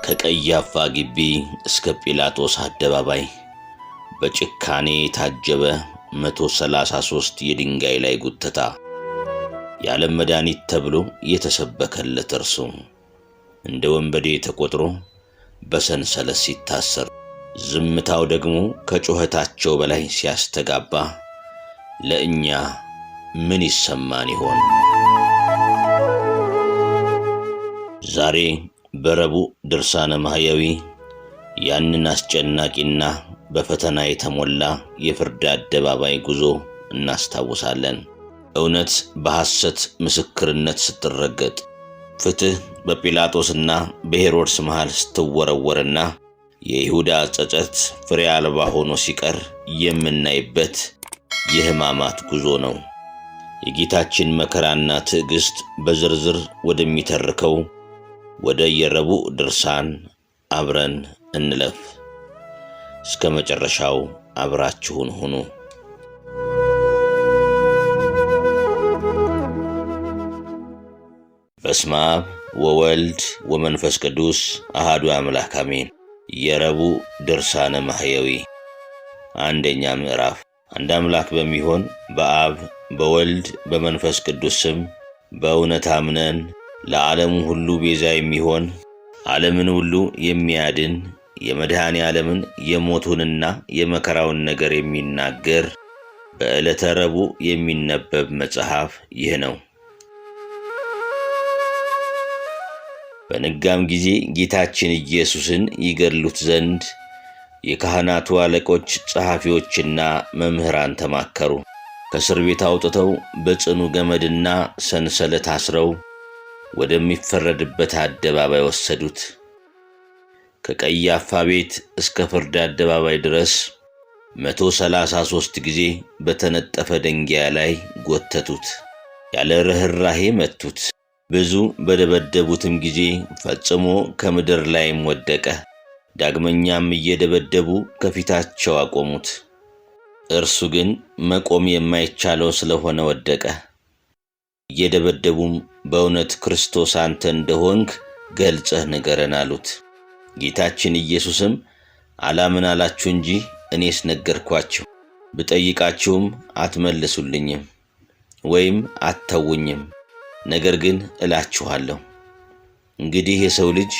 ከቀያፋ ግቢ እስከ ጲላጦስ አደባባይ በጭካኔ ታጀበ 133 የድንጋይ ላይ ጉተታ የዓለም መድኃኒት ተብሎ የተሰበከለት እርሱ እንደ ወንበዴ ተቆጥሮ በሰንሰለት ሲታሰር ዝምታው ደግሞ ከጩኸታቸው በላይ ሲያስተጋባ ለእኛ ምን ይሰማን ይሆን? ዛሬ በረቡዕ ድርሳነ ማህያዊ ያንን አስጨናቂና በፈተና የተሞላ የፍርድ አደባባይ ጉዞ እናስታውሳለን። እውነት በሐሰት ምስክርነት ስትረገጥ፣ ፍትህ በጲላጦስና በሄሮድስ መሃል ስትወረወርና የይሁዳ ጸጸት ፍሬ አልባ ሆኖ ሲቀር የምናይበት የሕማማት ጉዞ ነው። የጌታችን መከራና ትዕግስት በዝርዝር ወደሚተርከው ወደ የረቡዕ ድርሳን አብረን እንለፍ። እስከ መጨረሻው አብራችሁን ሁኑ። በስመ አብ ወወልድ ወመንፈስ ቅዱስ አሐዱ አምላክ አሜን። የረቡዕ ድርሳነ ማህያዊ አንደኛ ምዕራፍ። አንድ አምላክ በሚሆን በአብ በወልድ በመንፈስ ቅዱስ ስም በእውነት አምነን ለዓለሙ ሁሉ ቤዛ የሚሆን ዓለምን ሁሉ የሚያድን የመድኃኔ ዓለምን የሞቱንና የመከራውን ነገር የሚናገር በዕለተ ረቡዕ የሚነበብ መጽሐፍ ይህ ነው። በነጋም ጊዜ ጌታችን ኢየሱስን ይገድሉት ዘንድ የካህናቱ አለቆች፣ ጸሐፊዎችና መምህራን ተማከሩ። ከእስር ቤት አውጥተው በጽኑ ገመድና ሰንሰለት አስረው ወደሚፈረድበት አደባባይ ወሰዱት። ከቀያፋ ቤት እስከ ፍርድ አደባባይ ድረስ 133 ጊዜ በተነጠፈ ደንጊያ ላይ ጎተቱት። ያለ ርኅራኄ መቱት። ብዙ በደበደቡትም ጊዜ ፈጽሞ ከምድር ላይም ወደቀ። ዳግመኛም እየደበደቡ ከፊታቸው አቆሙት። እርሱ ግን መቆም የማይቻለው ስለሆነ ወደቀ። እየደበደቡም በእውነት ክርስቶስ አንተ እንደሆንክ ገልጸህ ንገረን አሉት። ጌታችን ኢየሱስም አላምን አላችሁ እንጂ እኔስ ነገርኳችሁ። ብጠይቃችሁም አትመልሱልኝም ወይም አትተውኝም። ነገር ግን እላችኋለሁ፣ እንግዲህ የሰው ልጅ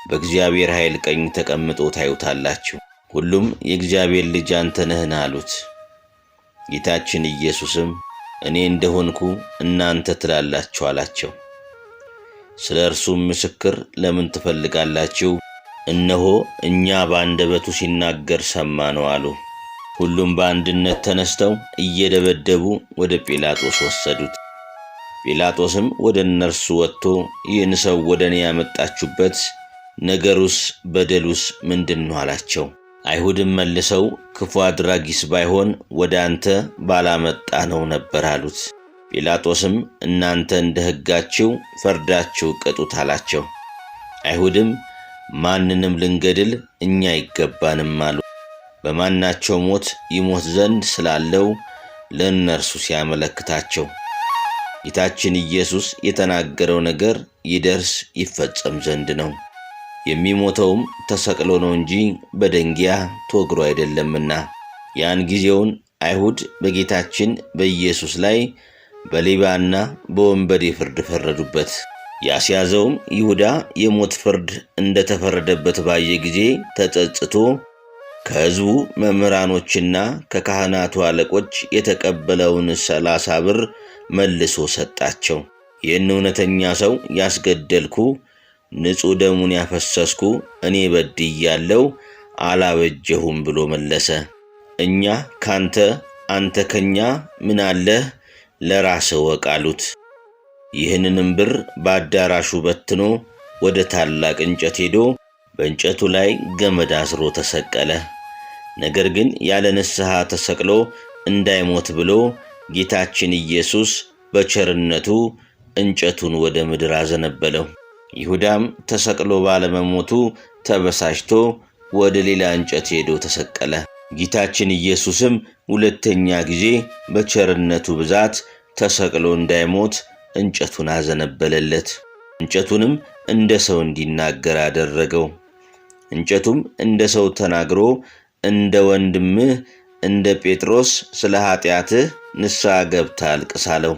በእግዚአብሔር ኃይል ቀኝ ተቀምጦ ታዩታላችሁ። ሁሉም የእግዚአብሔር ልጅ አንተ ነህን አሉት። ጌታችን ኢየሱስም እኔ እንደሆንኩ እናንተ ትላላችሁ አላቸው። ስለ እርሱም ምስክር ለምን ትፈልጋላችሁ? እነሆ እኛ በአንደበቱ ሲናገር ሰማነው አሉ። ሁሉም በአንድነት ተነስተው እየደበደቡ ወደ ጲላጦስ ወሰዱት። ጲላጦስም ወደ እነርሱ ወጥቶ ይህን ሰው ወደ እኔ ያመጣችሁበት ነገሩስ በደሉስ ምንድን ነው አላቸው። አይሁድም መልሰው ክፉ አድራጊስ ባይሆን ወደ አንተ ባላመጣነው ነበር አሉት። ጲላጦስም እናንተ እንደ ሕጋችሁ ፈርዳችሁ ቅጡት አላቸው። አይሁድም ማንንም ልንገድል እኛ አይገባንም አሉ። በማናቸው ሞት ይሞት ዘንድ ስላለው ለእነርሱ ሲያመለክታቸው ጌታችን ኢየሱስ የተናገረው ነገር ይደርስ ይፈጸም ዘንድ ነው። የሚሞተውም ተሰቅሎ ነው እንጂ በደንጊያ ተወግሮ አይደለምና። ያን ጊዜውን አይሁድ በጌታችን በኢየሱስ ላይ በሌባና በወንበዴ ፍርድ ፈረዱበት። ያስያዘውም ይሁዳ የሞት ፍርድ እንደተፈረደበት ባየ ጊዜ ተጸጽቶ ከሕዝቡ መምህራኖችና ከካህናቱ አለቆች የተቀበለውን 30 ብር መልሶ ሰጣቸው። ይህን እውነተኛ ሰው ያስገደልኩ ንጹሕ ደሙን ያፈሰስኩ እኔ በድያለሁ፣ አላበጀሁም ብሎ መለሰ። እኛ ካንተ አንተ ከኛ ምን አለህ? ለራስህ ወቅ አሉት። ይህንንም ብር በአዳራሹ በትኖ ወደ ታላቅ እንጨት ሄዶ በእንጨቱ ላይ ገመድ አስሮ ተሰቀለ። ነገር ግን ያለ ንስሐ ተሰቅሎ እንዳይሞት ብሎ ጌታችን ኢየሱስ በቸርነቱ እንጨቱን ወደ ምድር አዘነበለው። ይሁዳም ተሰቅሎ ባለመሞቱ ተበሳጭቶ ወደ ሌላ እንጨት ሄዶ ተሰቀለ። ጌታችን ኢየሱስም ሁለተኛ ጊዜ በቸርነቱ ብዛት ተሰቅሎ እንዳይሞት እንጨቱን አዘነበለለት። እንጨቱንም እንደ ሰው እንዲናገር አደረገው። እንጨቱም እንደ ሰው ተናግሮ እንደ ወንድምህ እንደ ጴጥሮስ ስለ ኃጢአትህ ንስሐ ገብተህ አልቅስ አለው።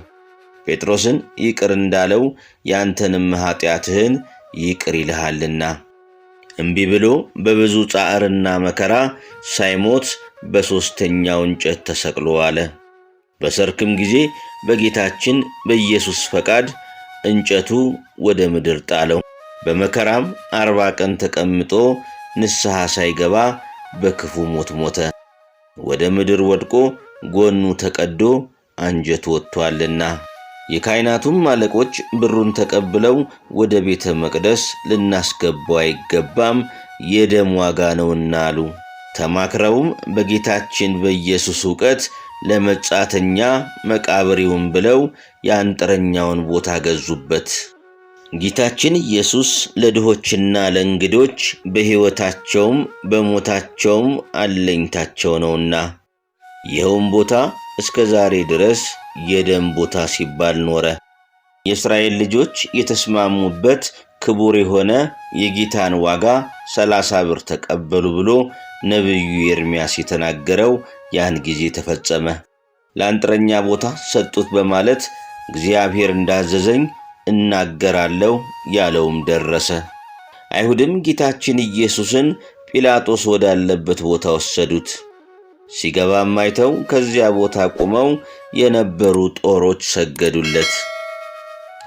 ጴጥሮስን ይቅር እንዳለው ያንተንም ኃጢአትህን ይቅር ይልሃልና። እምቢ ብሎ በብዙ ጻዕርና መከራ ሳይሞት በሦስተኛው እንጨት ተሰቅሎ አለ። በሰርክም ጊዜ በጌታችን በኢየሱስ ፈቃድ እንጨቱ ወደ ምድር ጣለው። በመከራም 40 ቀን ተቀምጦ ንስሐ ሳይገባ በክፉ ሞት ሞተ። ወደ ምድር ወድቆ ጎኑ ተቀዶ አንጀቱ ወጥቷልና። የካህናቱም አለቆች ብሩን ተቀብለው ወደ ቤተ መቅደስ ልናስገባው አይገባም፣ የደም ዋጋ ነውና አሉ። ተማክረውም በጌታችን በኢየሱስ ዕውቀት ለመጻተኛ መቃብር ይሁን ብለው የአንጥረኛውን ቦታ ገዙበት። ጌታችን ኢየሱስ ለድሆችና ለእንግዶች በሕይወታቸውም በሞታቸውም አለኝታቸው ነውና። ይኸውም ቦታ እስከ ዛሬ ድረስ የደም ቦታ ሲባል ኖረ። የእስራኤል ልጆች የተስማሙበት ክቡር የሆነ የጌታን ዋጋ 30 ብር ተቀበሉ ብሎ ነቢዩ ኤርምያስ የተናገረው ያን ጊዜ ተፈጸመ። ለአንጥረኛ ቦታ ሰጡት በማለት እግዚአብሔር እንዳዘዘኝ እናገራለሁ ያለውም ደረሰ። አይሁድም ጌታችን ኢየሱስን ጲላጦስ ወዳለበት ቦታ ወሰዱት። ሲገባም አይተው ከዚያ ቦታ ቆመው የነበሩ ጦሮች ሰገዱለት።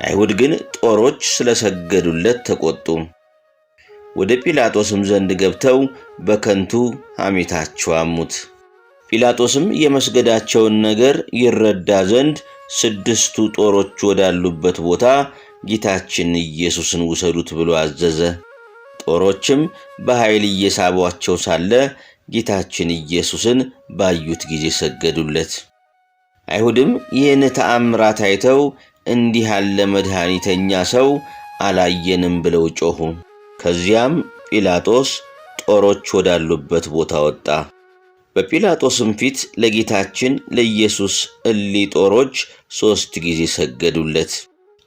አይሁድ ግን ጦሮች ስለሰገዱለት ተቆጡ። ወደ ጲላጦስም ዘንድ ገብተው በከንቱ ሐሜታቸው አሙት። ጲላጦስም የመስገዳቸውን ነገር ይረዳ ዘንድ 6 ጦሮች ወዳሉበት ቦታ ጌታችን ኢየሱስን ውሰዱት ብሎ አዘዘ። ጦሮችም በኃይል እየሳቧቸው ሳለ ጌታችን ኢየሱስን ባዩት ጊዜ ሰገዱለት። አይሁድም ይህን ተአምራት አይተው እንዲህ ያለ መድኃኒተኛ ሰው አላየንም ብለው ጮኹ። ከዚያም ጲላጦስ ጦሮች ወዳሉበት ቦታ ወጣ። በጲላጦስም ፊት ለጌታችን ለኢየሱስ ጦሮች 3 ጊዜ ሰገዱለት።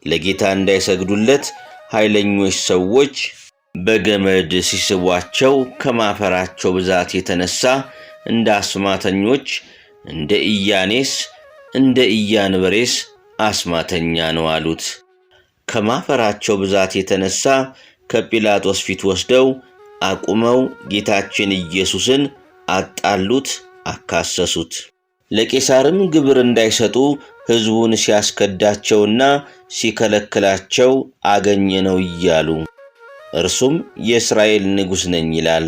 ለጌታ እንዳይሰግዱለት ኃይለኞች ሰዎች በገመድ ሲስቧቸው ከማፈራቸው ብዛት የተነሳ እንደ አስማተኞች እንደ ኢያኔስ እንደ ኢያንበሬስ አስማተኛ ነው አሉት። ከማፈራቸው ብዛት የተነሳ ከጲላጦስ ፊት ወስደው አቁመው ጌታችን ኢየሱስን አጣሉት፣ አካሰሱት። ለቄሳርም ግብር እንዳይሰጡ ሕዝቡን ሲያስከዳቸውና ሲከለክላቸው አገኘነው እያሉ እርሱም የእስራኤል ንጉሥ ነኝ ይላል።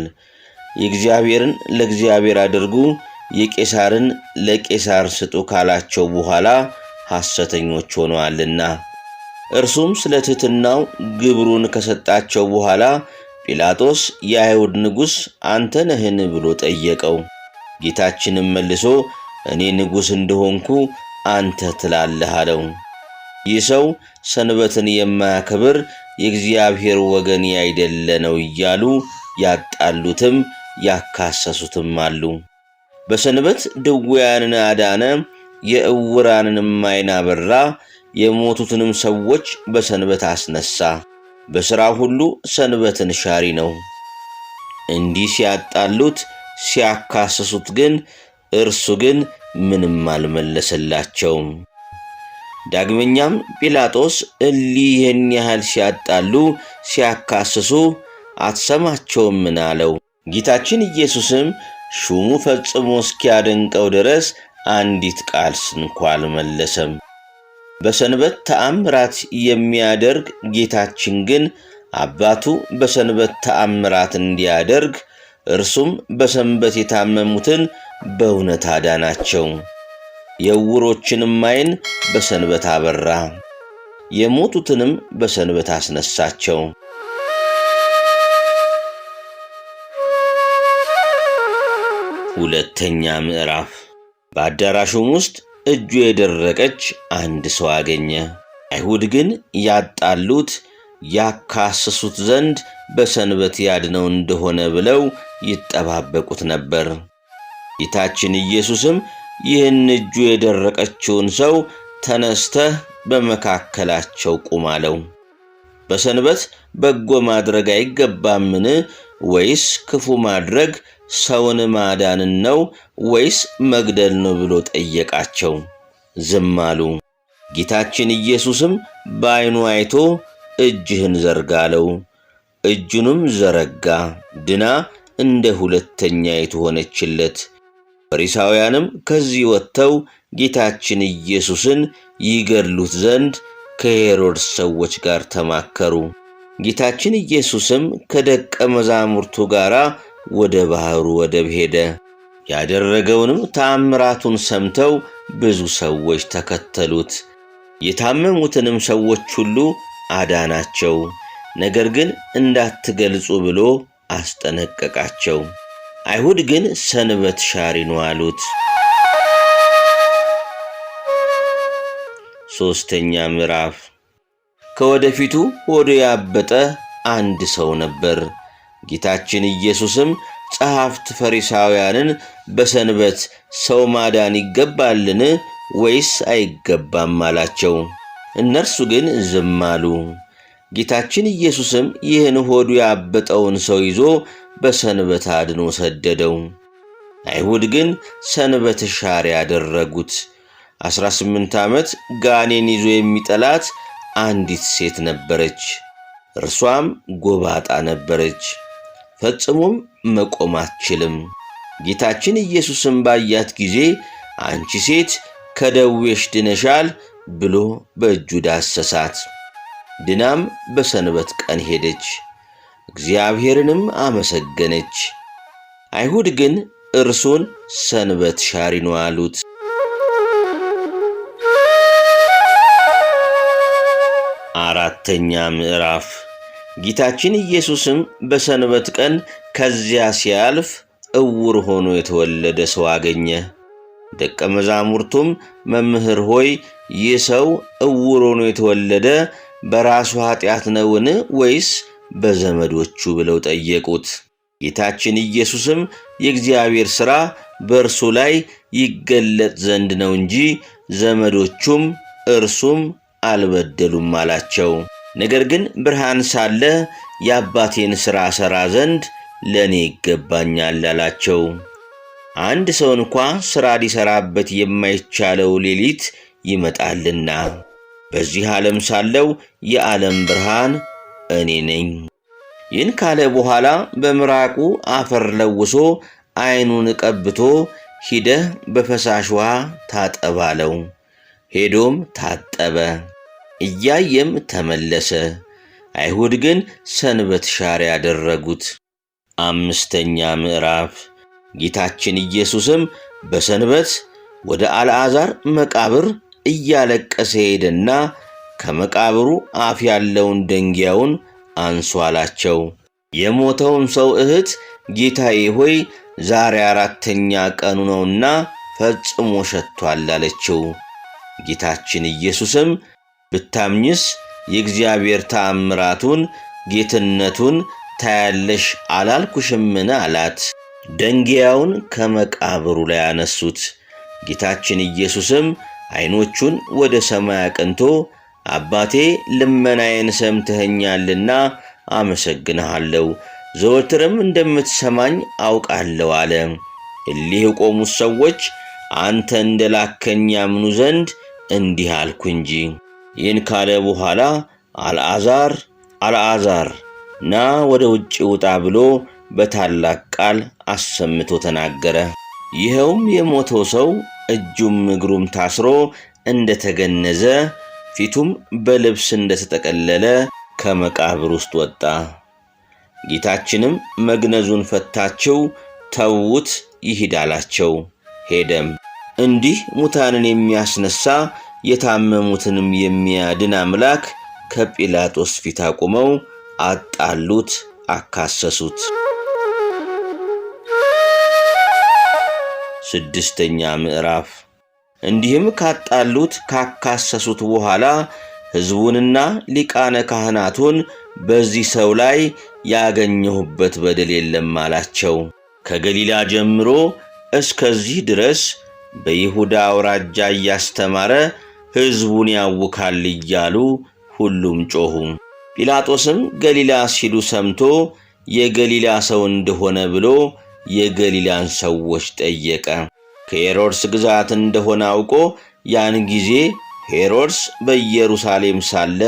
የእግዚአብሔርን ለእግዚአብሔር አድርጉ፣ የቄሳርን ለቄሳር ስጡ ካላቸው በኋላ ሐሰተኞች ሆነዋልና። እርሱም ስለ ትሕትናው ግብሩን ከሰጣቸው በኋላ ጲላጦስ የአይሁድ ንጉሥ አንተ ነህን ብሎ ጠየቀው። ጌታችንም መልሶ እኔ ንጉሥ እንደሆንኩ አንተ ትላለህ አለው። ይህ ሰው ሰንበትን የማያከብር የእግዚአብሔር ወገን ያይደለ ነው እያሉ ያጣሉትም ያካሰሱትም አሉ። በሰንበት ድውያንን አዳነ፣ የዕውራንንም ዓይን አበራ፣ የሞቱትንም ሰዎች በሰንበት አስነሳ። በሥራ ሁሉ ሰንበትን ሻሪ ነው። እንዲህ ሲያጣሉት ሲያካሰሱት ግን እርሱ ግን ምንም አልመለሰላቸውም። ዳግመኛም ጲላጦስ ይህን ያህል ሲያጣሉ ሲያካስሱ አትሰማቸውምን አለው። ጌታችን ኢየሱስም ሹሙ ፈጽሞ እስኪያደንቀው ድረስ አንዲት ቃል ስንኳ አልመለሰም። በሰንበት ተአምራት የሚያደርግ ጌታችን ግን አባቱ በሰንበት ተአምራት እንዲያደርግ እርሱም በሰንበት የታመሙትን በእውነት አዳናቸው። የዕውሮችንም ዓይን በሰንበት አበራ፣ የሞቱትንም በሰንበት አስነሳቸው። ሁለተኛ ምዕራፍ። በአዳራሹም ውስጥ እጁ የደረቀች አንድ ሰው አገኘ። አይሁድ ግን ያጣሉት ያካስሱት ዘንድ በሰንበት ያድነው እንደሆነ ብለው ይጠባበቁት ነበር። ጌታችን ኢየሱስም ይህን እጁ የደረቀችውን ሰው ተነስተህ በመካከላቸው ቁም አለው። በሰንበት በጎ ማድረግ አይገባምን? ወይስ ክፉ ማድረግ ሰውን ማዳንን ነው ወይስ መግደል ነው ብሎ ጠየቃቸው። ዝም አሉ። ጌታችን ኢየሱስም በዓይኑ አይቶ እጅህን ዘርጋ አለው። እጁንም ዘረጋ፣ ድና እንደ ሁለተኛይቱ ሆነችለት። ፈሪሳውያንም ከዚህ ወጥተው ጌታችን ኢየሱስን ይገድሉት ዘንድ ከሄሮድስ ሰዎች ጋር ተማከሩ። ጌታችን ኢየሱስም ከደቀ መዛሙርቱ ጋር ወደ ባሕሩ ወደብ ሄደ። ያደረገውንም ተአምራቱን ሰምተው ብዙ ሰዎች ተከተሉት። የታመሙትንም ሰዎች ሁሉ አዳናቸው። ነገር ግን እንዳትገልጹ ብሎ አስጠነቀቃቸው። አይሁድ ግን ሰንበት ሻሪ ነው አሉት። ሦስተኛ ምዕራፍ። ከወደፊቱ ሆዱ ያበጠ አንድ ሰው ነበር። ጌታችን ኢየሱስም ጸሐፍት ፈሪሳውያንን በሰንበት ሰው ማዳን ይገባልን ወይስ አይገባም አላቸው። እነርሱ ግን ዝም አሉ። ጌታችን ኢየሱስም ይህን ሆዱ ያበጠውን ሰው ይዞ በሰንበት አድኖ ሰደደው። አይሁድ ግን ሰንበት ሻሪ ያደረጉት። 18 ዓመት ጋኔን ይዞ የሚጠላት አንዲት ሴት ነበረች። እርሷም ጎባጣ ነበረች፣ ፈጽሞም መቆም አትችልም። ጌታችን ኢየሱስም ባያት ጊዜ አንቺ ሴት ከደዌሽ ድነሻል ብሎ በእጁ ዳሰሳት። ድናም በሰንበት ቀን ሄደች፣ እግዚአብሔርንም አመሰገነች። አይሁድ ግን እርሱን ሰንበት ሻሪ ነው አሉት። አራተኛ ምዕራፍ። ጌታችን ኢየሱስም በሰንበት ቀን ከዚያ ሲያልፍ ዕውር ሆኖ የተወለደ ሰው አገኘ። ደቀ መዛሙርቱም መምህር ሆይ፣ ይህ ሰው ዕውር ሆኖ የተወለደ በራሱ ኃጢአት ነውን ወይስ በዘመዶቹ ብለው ጠየቁት። ጌታችን ኢየሱስም የእግዚአብሔር ሥራ በእርሱ ላይ ይገለጥ ዘንድ ነው እንጂ ዘመዶቹም እርሱም አልበደሉም አላቸው። ነገር ግን ብርሃን ሳለ የአባቴን ሥራ ሠራ ዘንድ ለእኔ ይገባኛል አላቸው። አንድ ሰው እንኳ ሥራ ሊሠራበት የማይቻለው ሌሊት ይመጣልና፣ በዚህ ዓለም ሳለው የዓለም ብርሃን እኔ ነኝ። ይህን ካለ በኋላ በምራቁ አፈር ለውሶ ዓይኑን ቀብቶ ሂደህ በፈሳሽ ውሃ ታጠብ አለው። ሄዶም ታጠበ፣ እያየም ተመለሰ። አይሁድ ግን ሰንበት ሻሪ ያደረጉት። አምስተኛ ምዕራፍ። ጌታችን ኢየሱስም በሰንበት ወደ አልዓዛር መቃብር እያለቀሰ ሄደና ከመቃብሩ አፍ ያለውን ደንጊያውን አንሱ አላቸው። የሞተውን ሰው እህት ጌታዬ ሆይ ዛሬ 4ኛ ቀኑ ነውና ፈጽሞ ሸቷል አለችው። ጌታችን ኢየሱስም ብታምኝስ የእግዚአብሔር ተአምራቱን ጌትነቱን ታያለሽ አላልኩሽምን አላት። ደንጊያውን ከመቃብሩ ላይ አነሱት። ጌታችን ኢየሱስም ዓይኖቹን ወደ ሰማይ አቅንቶ አባቴ ልመናዬን ሰምተኸኛልና አመሰግንሃለሁ፣ ዘወትርም እንደምትሰማኝ አውቃለሁ አለ። እሊህ የቆሙት ሰዎች አንተ እንደላከኝ ያምኑ ዘንድ እንዲህ አልኩ እንጂ። ይህን ካለ በኋላ አልዓዛር አልዓዛር ና ወደ ውጭ ውጣ ብሎ በታላቅ ቃል አሰምቶ ተናገረ። ይኸውም የሞተው ሰው እጁም እግሩም ታስሮ እንደተገነዘ ፊቱም በልብስ እንደተጠቀለለ ከመቃብር ውስጥ ወጣ። ጌታችንም መግነዙን ፈታቸው፣ ተዉት ይሂድ አላቸው። ሄደም። እንዲህ ሙታንን የሚያስነሳ የታመሙትንም የሚያድን አምላክ ከጲላጦስ ፊት አቁመው አጣሉት፣ አካሰሱት። ስድስተኛ ምዕራፍ። እንዲህም ካጣሉት ካካሰሱት በኋላ ሕዝቡንና ሊቃነ ካህናቱን በዚህ ሰው ላይ ያገኘሁበት በደል የለም አላቸው። ከገሊላ ጀምሮ እስከዚህ ድረስ በይሁዳ አውራጃ እያስተማረ ሕዝቡን ያውካል እያሉ ሁሉም ጮኹ። ጲላጦስም ገሊላ ሲሉ ሰምቶ የገሊላ ሰው እንደሆነ ብሎ የገሊላን ሰዎች ጠየቀ። ከሄሮድስ ግዛት እንደሆነ አውቆ ያን ጊዜ ሄሮድስ በኢየሩሳሌም ሳለ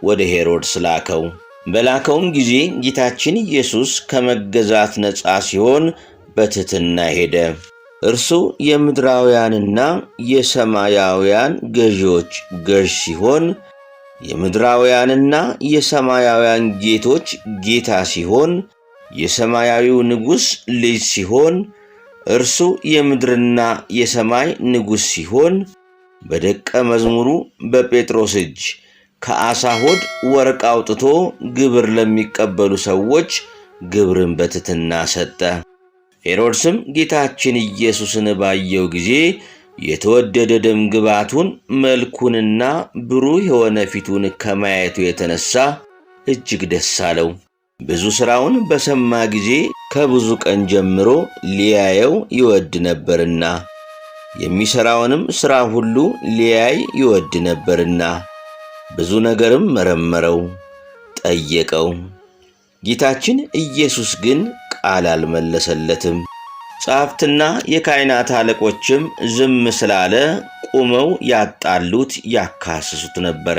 ወደ ሄሮድስ ላከው። በላከውም ጊዜ ጌታችን ኢየሱስ ከመገዛት ነፃ ሲሆን በትሕትና ሄደ። እርሱ የምድራውያንና የሰማያውያን ገዢዎች ገዥ ሲሆን የምድራውያንና የሰማያውያን ጌቶች ጌታ ሲሆን የሰማያዊው ንጉሥ ልጅ ሲሆን እርሱ የምድርና የሰማይ ንጉሥ ሲሆን በደቀ መዝሙሩ በጴጥሮስ እጅ ከዓሣ ሆድ ወርቅ አውጥቶ ግብር ለሚቀበሉ ሰዎች ግብርን በትሕትና ሰጠ። ሄሮድስም ጌታችን ኢየሱስን ባየው ጊዜ የተወደደ ደም ግባቱን መልኩንና ብሩህ የሆነ ፊቱን ከማየቱ የተነሣ እጅግ ደስ አለው። ብዙ ሥራውን በሰማ ጊዜ ከብዙ ቀን ጀምሮ ሊያየው ይወድ ነበርና የሚሠራውንም ሥራ ሁሉ ሊያይ ይወድ ነበርና ብዙ ነገርም መረመረው፣ ጠየቀው። ጌታችን ኢየሱስ ግን ቃል አልመለሰለትም። ጸሐፍትና የካህናት አለቆችም ዝም ስላለ ቆመው ያጣሉት ያካስሱት ነበረ።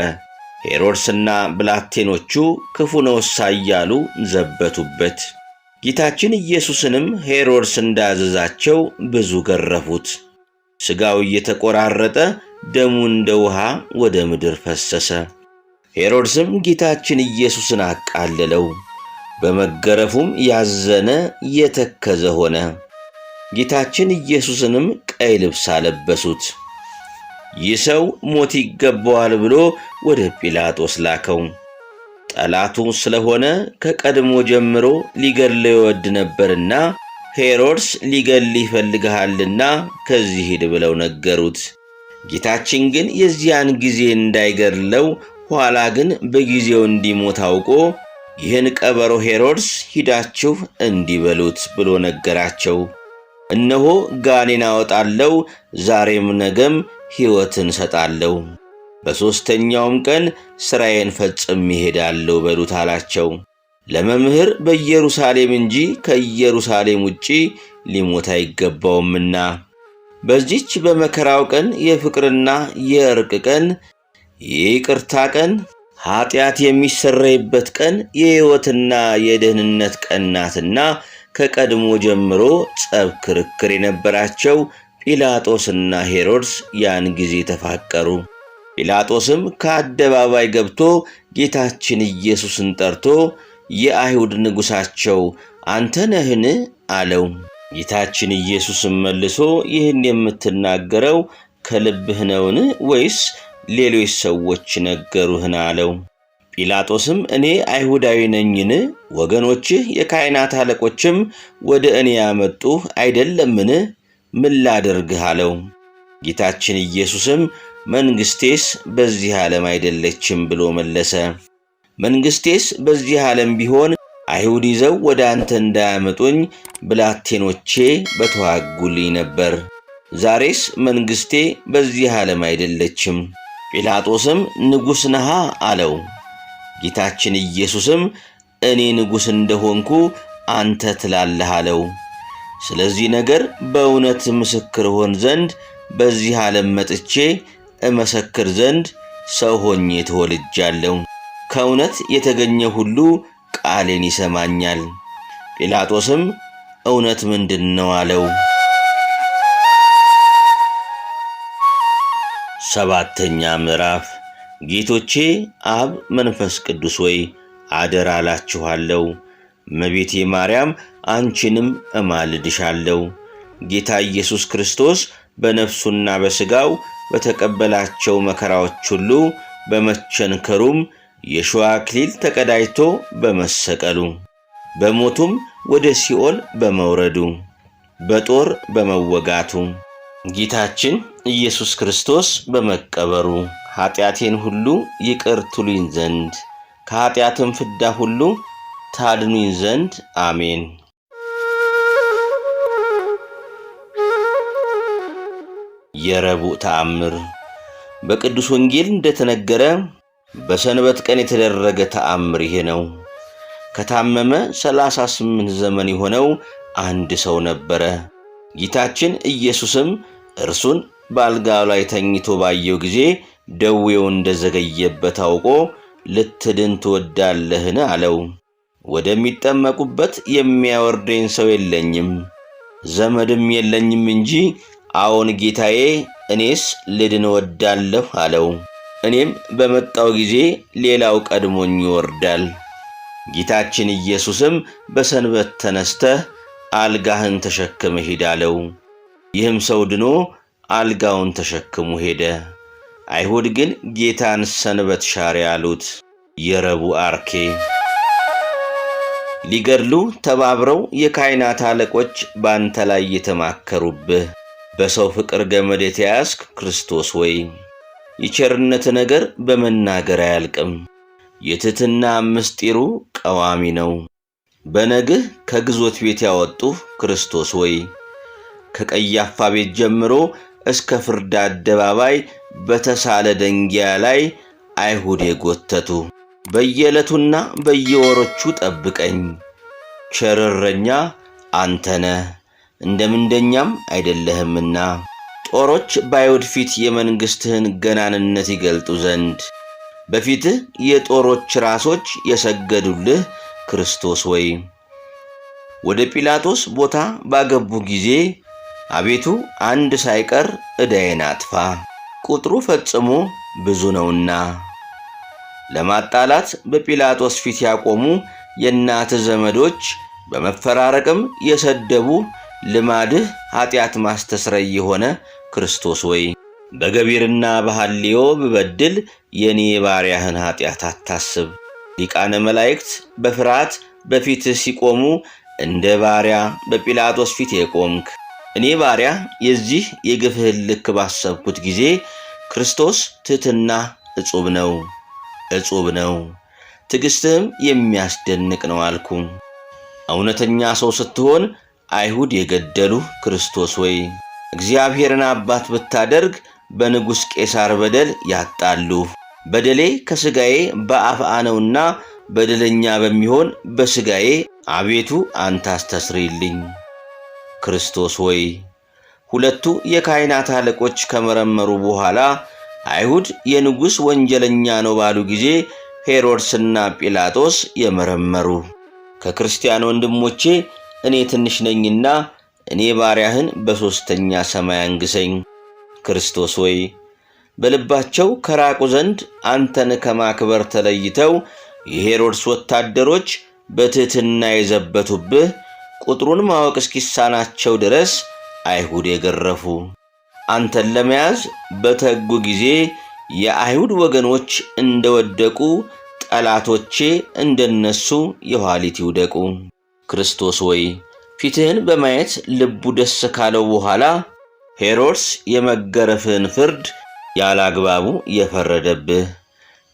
ሄሮድስና ብላቴኖቹ ክፉ ነውሳ እያሉ ዘበቱበት። ጌታችን ኢየሱስንም ሄሮድስ እንዳዘዛቸው ብዙ ገረፉት። ሥጋው እየተቆራረጠ ደሙ እንደ ውሃ ወደ ምድር ፈሰሰ። ሄሮድስም ጌታችን ኢየሱስን አቃለለው። በመገረፉም ያዘነ የተከዘ ሆነ። ጌታችን ኢየሱስንም ቀይ ልብስ አለበሱት። ይህ ሰው ሞት ይገባዋል ብሎ ወደ ጲላጦስ ላከው። ጠላቱ ስለሆነ ከቀድሞ ጀምሮ ሊገድለው ይወድ ነበርና ሄሮድስ ሊገድልህ ይፈልግሃልና ከዚህ ሂድ ብለው ነገሩት። ጌታችን ግን የዚያን ጊዜ እንዳይገድለው ኋላ ግን በጊዜው እንዲሞት አውቆ ይህን ቀበሮ ሄሮድስ ሂዳችሁ እንዲበሉት ብሎ ነገራቸው። እነሆ ጋኔን አወጣለሁ፣ ዛሬም ነገም ሕይወትን እሰጣለሁ፣ በሦስተኛውም ቀን ሥራዬን ፈጽሜ እሄዳለሁ በሉት አላቸው። ለመምህር በኢየሩሳሌም እንጂ ከኢየሩሳሌም ውጪ ሊሞት አይገባውምና። በዚች በመከራው ቀን የፍቅርና የእርቅ ቀን፣ የይቅርታ ቀን፣ ኀጢአት የሚሰረይበት ቀን፣ የሕይወትና የደህንነት ቀን ናትና ከቀድሞ ጀምሮ ጸብ ክርክር የነበራቸው ጲላጦስና ሄሮድስ ያን ጊዜ ተፋቀሩ። ጲላጦስም ከአደባባይ ገብቶ ጌታችን ኢየሱስን ጠርቶ የአይሁድ ንጉሣቸው አንተ ነህን? አለው። ጌታችን ኢየሱስም መልሶ ይህን የምትናገረው ከልብህ ነውን? ወይስ ሌሎች ሰዎች ነገሩህን? አለው። ጲላጦስም እኔ አይሁዳዊ ነኝን? ወገኖችህ የካህናት አለቆችም ወደ እኔ ያመጡህ አይደለምን? ምን ላደርግህ? አለው። ጌታችን ኢየሱስም መንግሥቴስ በዚህ ዓለም አይደለችም ብሎ መለሰ። መንግሥቴስ በዚህ ዓለም ቢሆን አይሁድ ይዘው ወደ አንተ እንዳያመጡኝ ብላቴኖቼ በተዋጉልኝ ነበር። ዛሬስ መንግሥቴ በዚህ ዓለም አይደለችም። ጲላጦስም ንጉሥ ነሃ? አለው። ጌታችን ኢየሱስም እኔ ንጉሥ እንደሆንኩ አንተ ትላለህ አለው። ስለዚህ ነገር በእውነት ምስክር ሆን ዘንድ በዚህ ዓለም መጥቼ እመሰክር ዘንድ ሰው ሆኜ ተወልጃለሁ። ከእውነት የተገኘ ሁሉ ቃሌን ይሰማኛል። ጲላጦስም እውነት ምንድን ነው? አለው። 7ኛ ምዕራፍ። ጌቶቼ አብ መንፈስ ቅዱስ ሆይ አደራ እላችኋለሁ። እመቤቴ ማርያም አንቺንም እማልድሻለሁ። ጌታ ኢየሱስ ክርስቶስ በነፍሱና በሥጋው በተቀበላቸው መከራዎች ሁሉ በመቸንከሩም የሾህ አክሊል ተቀዳጅቶ በመሰቀሉ በሞቱም ወደ ሲኦል በመውረዱ በጦር በመወጋቱ ጌታችን ኢየሱስ ክርስቶስ በመቀበሩ ኀጢአቴን ሁሉ ይቅር ትሉኝ ዘንድ ከኀጢአትም ፍዳ ሁሉ ታድኑኝ ዘንድ አሜን። የረቡዕ ተአምር። በቅዱስ ወንጌል እንደተነገረ በሰንበት ቀን የተደረገ ተአምር ይሄ ነው። ከታመመ 38 ዘመን የሆነው አንድ ሰው ነበረ። ጌታችን ኢየሱስም እርሱን በአልጋው ላይ ተኝቶ ባየው ጊዜ ደዌው እንደዘገየበት አውቆ ልትድን ትወዳለህን አለው። ወደሚጠመቁበት የሚያወርደኝ ሰው የለኝም፣ ዘመድም የለኝም እንጂ አዎን ጌታዬ፣ እኔስ ልድን እወዳለሁ አለው። እኔም በመጣው ጊዜ ሌላው ቀድሞኝ ይወርዳል። ጌታችን ኢየሱስም በሰንበት ተነስተህ አልጋህን ተሸክመ ሂድ አለው። ይህም ሰው ድኖ አልጋውን ተሸክሞ ሄደ። አይሁድ ግን ጌታን ሰንበት ሻሪ አሉት። የረቡዕ አርኬ። ሊገድሉ ተባብረው የካህናት አለቆች ባንተ ላይ የተማከሩብህ በሰው ፍቅር ገመድ የተያዝክ ክርስቶስ ወይ የቸርነት ነገር በመናገር አያልቅም። የትሕትና ምስጢሩ ቀዋሚ ነው። በነግህ ከግዞት ቤት ያወጡህ ክርስቶስ ወይ ከቀያፋ ቤት ጀምሮ እስከ ፍርድ አደባባይ በተሳለ ደንጊያ ላይ አይሁድ የጎተቱ በየዕለቱና በየወሮቹ ጠብቀኝ። ቸር እረኛ አንተ ነህ፣ እንደ ምንደኛም አይደለህምና ጦሮች በአይሁድ ፊት የመንግሥትህን ገናንነት ይገልጡ ዘንድ በፊትህ የጦሮች ራሶች የሰገዱልህ ክርስቶስ ወይ ወደ ጲላጦስ ቦታ ባገቡ ጊዜ አቤቱ አንድ ሳይቀር ዕዳዬን አጥፋ፣ ቁጥሩ ፈጽሞ ብዙ ነውና። ለማጣላት በጲላጦስ ፊት ያቆሙ የእናትህ ዘመዶች በመፈራረቅም የሰደቡ ልማድህ ኃጢአት ማስተስረይ የሆነ ክርስቶስ ወይ በገቢርና በሐልዮ ብበድል የኔ ባሪያህን ኃጢአት አታስብ። ሊቃነ መላእክት በፍርሃት በፊትህ ሲቆሙ እንደ ባሪያ በጲላጦስ ፊት የቆምክ እኔ ባሪያ የዚህ የግፍህን ልክ ባሰብኩት ጊዜ ክርስቶስ ትሕትና እጹብ ነው፣ እጹብ ነው፣ ትዕግሥትህም የሚያስደንቅ ነው አልኩ። እውነተኛ ሰው ስትሆን አይሁድ የገደሉህ ክርስቶስ ወይ እግዚአብሔርን አባት ብታደርግ በንጉሥ ቄሳር በደል ያጣሉህ። በደሌ ከሥጋዬ በአፍአ ነውና በደለኛ በሚሆን በሥጋዬ አቤቱ አንተ አስተስርይልኝ። ክርስቶስ ወይ ሁለቱ የካህናት አለቆች ከመረመሩ በኋላ አይሁድ የንጉሥ ወንጀለኛ ነው ባሉ ጊዜ ሄሮድስና ጲላጦስ የመረመሩ። ከክርስቲያን ወንድሞቼ እኔ ትንሽ ነኝና እኔ ባሪያህን በሦስተኛ ሰማይ አንግሰኝ። ክርስቶስ ወይ በልባቸው ከራቁ ዘንድ አንተን ከማክበር ተለይተው የሄሮድስ ወታደሮች በትሕትና የዘበቱብህ ቁጥሩን ማወቅ እስኪሳናቸው ድረስ አይሁድ የገረፉ አንተን ለመያዝ በተጉ ጊዜ የአይሁድ ወገኖች እንደወደቁ ጠላቶቼ እንደነሱ የኋሊት ይውደቁ። ክርስቶስ ወይ ፊትህን በማየት ልቡ ደስ ካለው በኋላ ሄሮድስ የመገረፍህን ፍርድ ያላግባቡ የፈረደብህ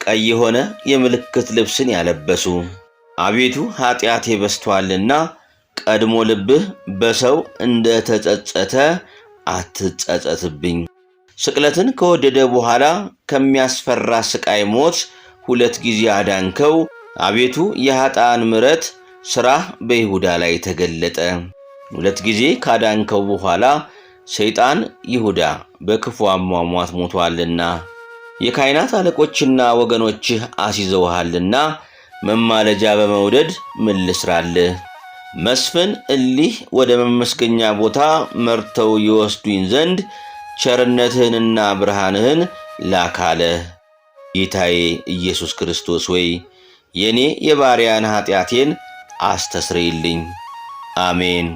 ቀይ የሆነ የምልክት ልብስን ያለበሱ አቤቱ ኃጢአቴ በዝቶአልና ቀድሞ ልብህ በሰው እንደ ተጸጸተ አትጸጸትብኝ። ስቅለትን ከወደደ በኋላ ከሚያስፈራ ስቃይ ሞት 2 ጊዜ አዳንከው። አቤቱ የኃጥአን ምሕረት ሥራህ በይሁዳ ላይ ተገለጠ። 2 ጊዜ ካዳንከው በኋላ ሰይጣን ይሁዳ በክፉ አሟሟት ሞቷልና የካህናት አለቆችና ወገኖችህ አስይዘውሃልና መማለጃ በመውደድ ምን ልስራልህ? መስፍን እሊህ ወደ መመስገኛ ቦታ መርተው ይወስዱኝ ዘንድ ቸርነትህንና ብርሃንህን ላካለ። ጌታዬ ኢየሱስ ክርስቶስ ወይ የኔ የባሪያን ኃጢአቴን አስተስርይልኝ። አሜን።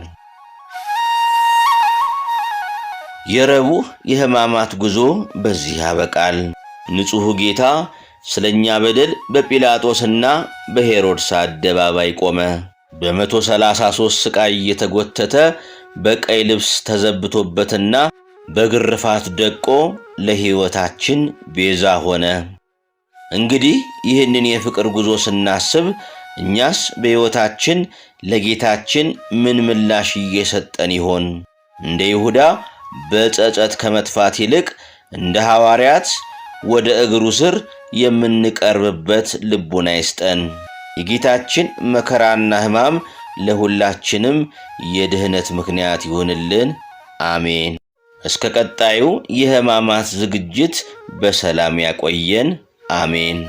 የረቡዕ የሕማማት ጉዞ በዚህ ያበቃል። ንጹሕ ጌታ ስለኛ በደል በጲላጦስና በሄሮድስ አደባባይ ቆመ። በ133 ስቃይ የተጎተተ በቀይ ልብስ ተዘብቶበትና በግርፋት ደቆ ለሕይወታችን ቤዛ ሆነ። እንግዲህ ይህንን የፍቅር ጉዞ ስናስብ እኛስ በሕይወታችን ለጌታችን ምን ምላሽ እየሰጠን ይሆን? እንደ ይሁዳ በጸጸት ከመጥፋት ይልቅ እንደ ሐዋርያት ወደ እግሩ ስር የምንቀርብበት ልቡና ይስጠን። የጌታችን መከራና ሕማም ለሁላችንም የድኅነት ምክንያት ይሁንልን። አሜን። እስከ ቀጣዩ የሕማማት ዝግጅት በሰላም ያቆየን። አሜን።